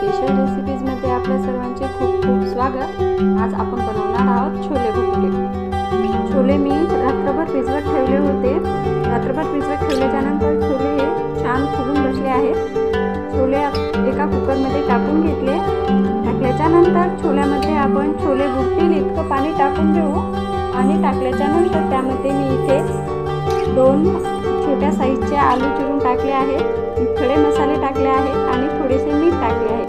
Special रेसिपीजमध्ये आपल्या सर्वांचे खूप खूप स्वागत। आज आपण बनवणार आहोत छोले भटुरे। छोले मी रात्रभर भिजवत ठेवले होते। रात्रभर भिजवत ठेवल्यानंतर छोले हे छान फुगून बसले आहेत। छोले एका कुकरमध्ये टाकून घेतले। टाकल्यानंतर छोल्यामध्ये आपण छोले बुडतील इतकं पाणी टाकून घेऊ। पाणी टाकल्यानंतर त्यामध्ये मी इथे 2 छोट्या साईजचे आलू चिरून टाकले आहेत। खडे मसाले टाकले आहेत आणि थोडेसे मीठ टाकले आहे।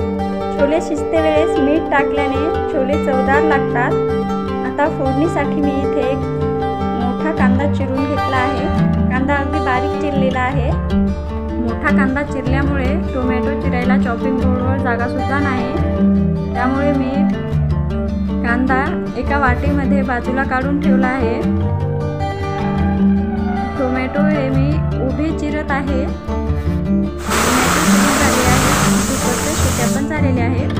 छोले शिजते वेळेस मीठ टाकल्याने छोले चवदार लागतात। आता फोडणीसाठी मी इथे एक मोठा कांदा चिरून घेतला आहे। कांदा अगदी बारीक चिरलेला आहे। मोठा कांदा चिरल्यामुळे टोमॅटो चिरायला चॉपिंग बोर्डवर जागा सुद्धा नाही, त्यामुळे मी कांदा एका वाटीमध्ये बाजूला काढून ठेवला आहे। टोमॅटो हे मी उभे चिरत आहे। शिट्या पण झालेल्या आहेत।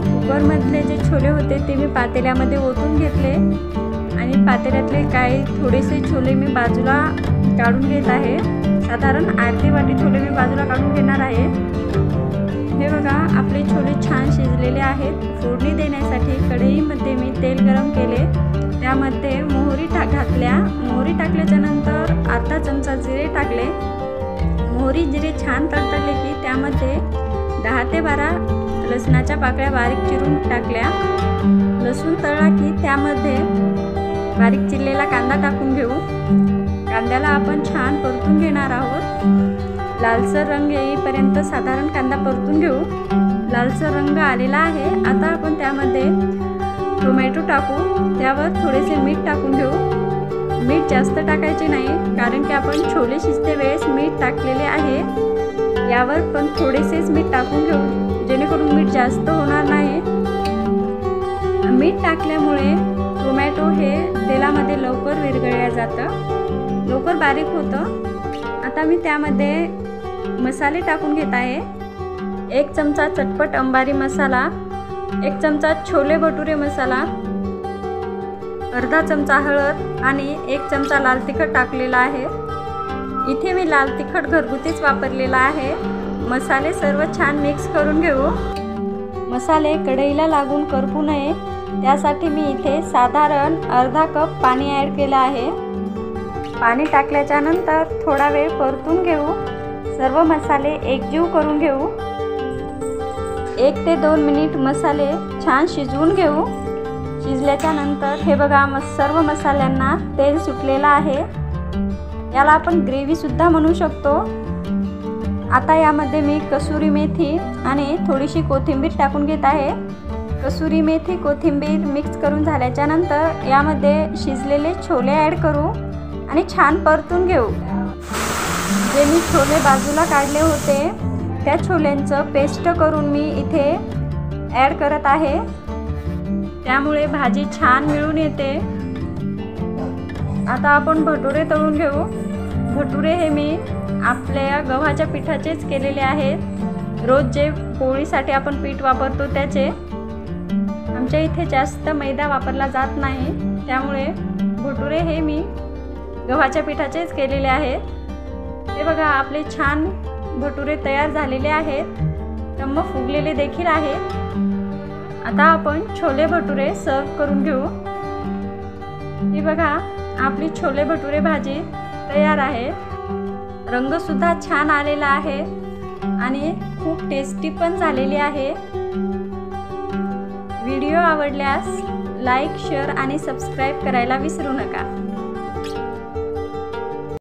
कुकरमधले जे छोले होते ते मी पातेल्यामध्ये ओतून घेतले आणि पातेल्यातले काही थोडेसे छोले मी बाजूला काढून घेत आहे। साधारण अर्धी वाटी छोले मी बाजूला काढून घेणार आहे। हे बघा, आपले छोले छान शिजलेले आहेत। फोडणी देण्यासाठी कढईमध्ये मी तेल गरम केले, त्यामध्ये मोहरी घातल्या। मोहरी टाकल्यानंतर अर्धा चमचा जिरे टाकले। मोहरी जिरे छान तडतडले की त्यामध्ये 10 ते 12 लसणाच्या पाकळ्या बारीक चिरून टाकल्या। लसूण तळला की त्यामध्ये बारीक चिरलेला कांदा टाकून घेऊ। कांद्याला आपण छान परतून घेणार आहोत। लालसर रंग येईपर्यंत साधारण कांदा परतून घेऊ। लालसर रंग आलेला आहे। आता आपण त्यामध्ये टोमॅटो टाकू। त्यावर थोडेसे मीठ टाकून घेऊ। मीठ जास्त टाकायचे नाही, कारण की आपण छोले शिजते वेळेस मीठ टाकलेले आहे। यावर पण थोडेसेच मीठ टाकून घेऊ, जेणेकरून मीठ जास्त होणार नाही। मीठ टाकल्यामुळे टोमॅटो हे तेलामध्ये लवकर विरघळले जातं, लवकर बारीक होतं। आता मी त्यामध्ये मसाले टाकून घेत आहे। 1 चमचा चटपट अंबारी मसाला, 1 चमचा छोले भटुरे मसाला, अर्धा चमचा हळद आणि 1 चमचा लाल तिखट टाकलेला आहे। इथे मी लाल तिखट घरगुतीच वापरलेला आहे। मसाले सर्व छान मिक्स करून घेऊ। मसाले कढईला लागून करपू नये, त्यासाठी मी इथे साधारण अर्धा कप पाणी ॲड केलं आहे। पाणी टाकल्यानंतर थोडा वेळ परतून घेऊ। सर्व मसाले एकजीव करून घेऊ। 1 ते 2 मिनिट मसाले छान शिजवून घेऊ। शिजल्यानंतर हे बघा, सर्व मसाल्यांना तेल सुटलेलं आहे। याला आपण ग्रेव्ही सुद्धा म्हणू शकतो। आता यामध्ये मी कसुरी मेथी आणि थोडीशी कोथिंबीर टाकून घेत आहे। कसुरी मेथी कोथिंबीर मिक्स करून झाल्यानंतर यामध्ये शिजलेले छोले ॲड करू आणि छान परतून घेऊ। जे मी छोले बाजूला काढले होते त्या छोल्यांचं पेस्ट करून मी इथे ॲड करत आहे, त्यामुळे भाजी छान मिळून येते। आता आपण भटुरे तळून घेऊ। भटुरे हे मी आपल्या गव्हाच्या पिठाचेच केलेले आहेत। रोज जे पोळीसाठी आपण पीठ वापरतो त्याचे। आमच्या इथे जास्त मैदा वापरला जात नाही, त्यामुळे भटुरे हे मी गव्हाच्या पिठाचेच केलेले आहेत। हे बघा, आपले छान भटुरे तयार झालेले आहेत, टम्म फुगलेले देखील आहेत। आता आपण छोले भटुरे सर्व करून घेऊ। हे बघा, आपली छोले भटुरे भाजी तयार आहे। रंग सुद्धा छान आलेला आहे आणि खूप टेस्टी पण झालेली आहे। व्हिडिओ आवडल्यास लाईक, शेअर आणि सबस्क्राईब करायला विसरू नका।